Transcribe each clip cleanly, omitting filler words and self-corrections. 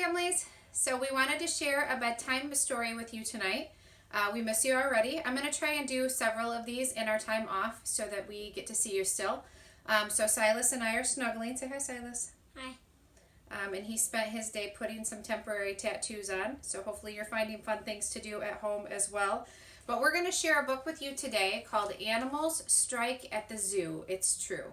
families. So we wanted to share a bedtime story with you tonight. We miss you already. I'm going to try and do several of these in our time off so that we get to see you still. So Silas and I are snuggling. Say hi, Silas. Hi. And he spent his day putting some temporary tattoos on. So hopefully you're finding fun things to do at home as well. But we're going to share a book with you today called Animals Strike at the Zoo. It's true.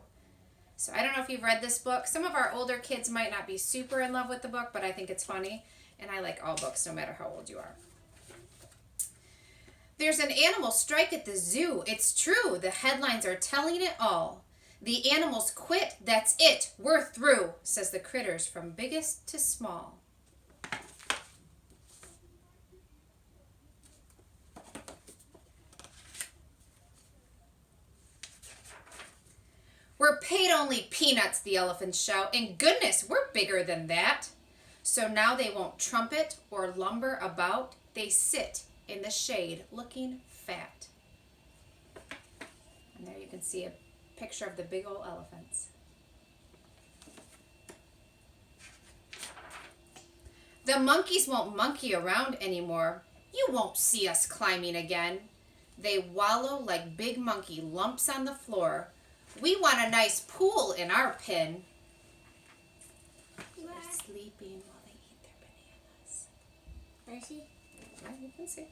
So I don't know if you've read this book. Some of our older kids might not be super in love with the book, but I think it's funny. And I like all books, no matter how old you are. There's an animal strike at the zoo. It's true. The headlines are telling it all. The animals quit. That's it. We're through, says the critters from biggest to small. We're paid only peanuts, the elephants shout. And goodness, we're bigger than that. So now they won't trumpet or lumber about. They sit in the shade looking fat. And there you can see a picture of the big old elephants. The monkeys won't monkey around anymore. You won't see us climbing again. They wallow like big monkey lumps on the floor. We want a nice pool in our pen. They're sleeping while they eat their bananas. I see. Yeah, you can see.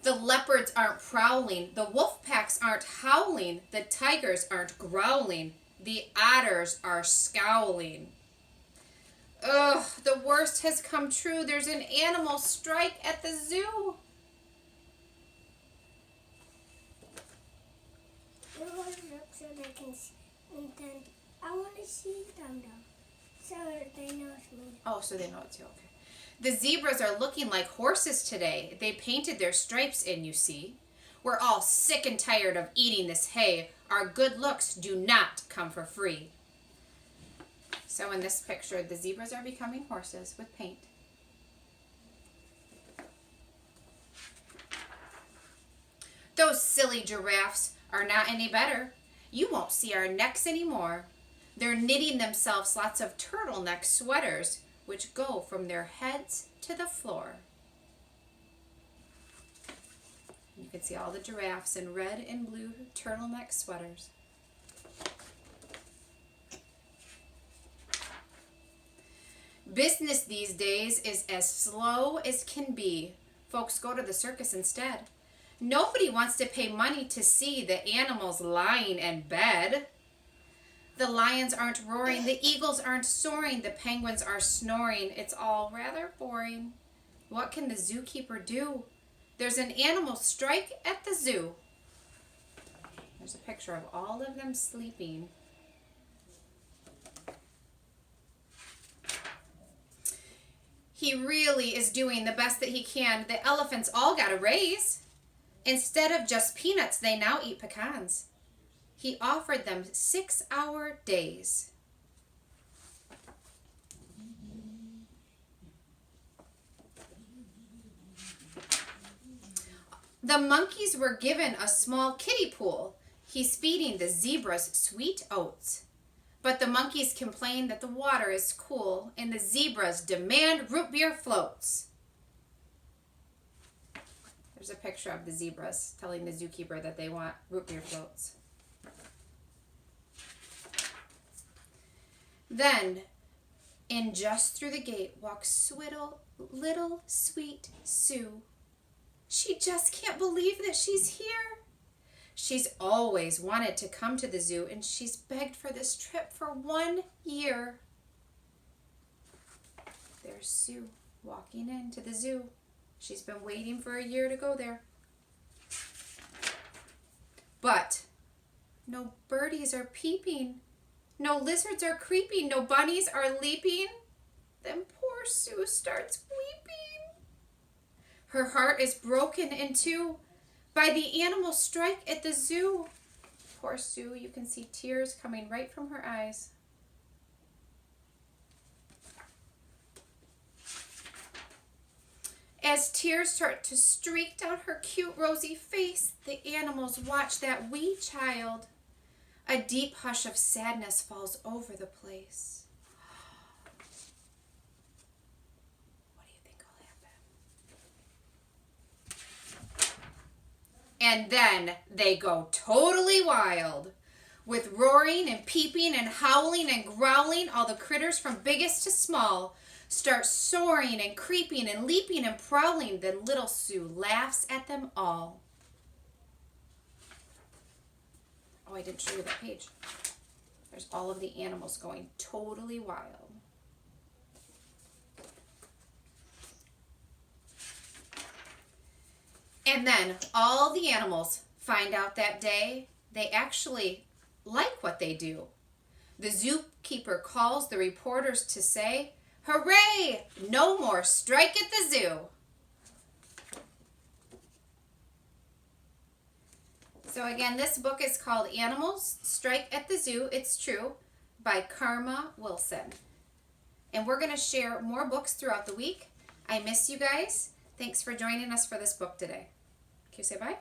The leopards aren't prowling. The wolf packs aren't howling. The tigers aren't growling. The otters are scowling. Ugh, the worst has come true. There's an animal strike at the zoo. You want to look so they can see, and then I want to see them though, so they know it's me. Oh, so they know it's you, okay. The zebras are looking like horses today. They painted their stripes in, you see. We're all sick and tired of eating this hay. Our good looks do not come for free. So in this picture, the zebras are becoming horses with paint. Those silly giraffes are not any better. You won't see our necks anymore. They're knitting themselves lots of turtleneck sweaters, which go from their heads to the floor. You can see all the giraffes in red and blue turtleneck sweaters. Business these days is as slow as can be. Folks go to the circus instead. Nobody wants to pay money to see the animals lying in bed. The lions aren't roaring, the eagles aren't soaring, the penguins are snoring. It's all rather boring. What can the zookeeper do? There's an animal strike at the zoo. There's a picture of all of them sleeping. He really is doing the best that he can. The elephants all got a raise. Instead of just peanuts, they now eat pecans. He offered them 6-hour days. The monkeys were given a small kiddie pool. He's feeding the zebras sweet oats. But the monkeys complain that the water is cool, and the zebras demand root beer floats. There's a picture of the zebras telling the zookeeper that they want root beer floats. Then, in just through the gate, walks little sweet Sue. She just can't believe that she's here. She's always wanted to come to the zoo, and she's begged for this trip for 1 year. There's Sue walking into the zoo. She's been waiting for a year to go there. But no birdies are peeping. No lizards are creeping. No bunnies are leaping. Then poor Sue starts weeping. Her heart is broken in two by the animal strike at the zoo. Poor Sue, you can see tears coming right from her eyes. As tears start to streak down her cute rosy face, the animals watch that wee child. A deep hush of sadness falls over the place. What do you think will happen? And then they go totally wild. With roaring and peeping and howling and growling, all the critters from biggest to small start soaring and creeping and leaping and prowling. Then little Sue laughs at them all. Oh, I didn't show you that page. There's all of the animals going totally wild. And then all the animals find out that day they actually like what they do. The zookeeper calls the reporters to say, "Hooray! No more strike at the zoo." So again, this book is called Animals Strike at the Zoo, It's True, by Karma Wilson. And we're going to share more books throughout the week. I miss you guys. Thanks for joining us for this book today. Okay, say bye.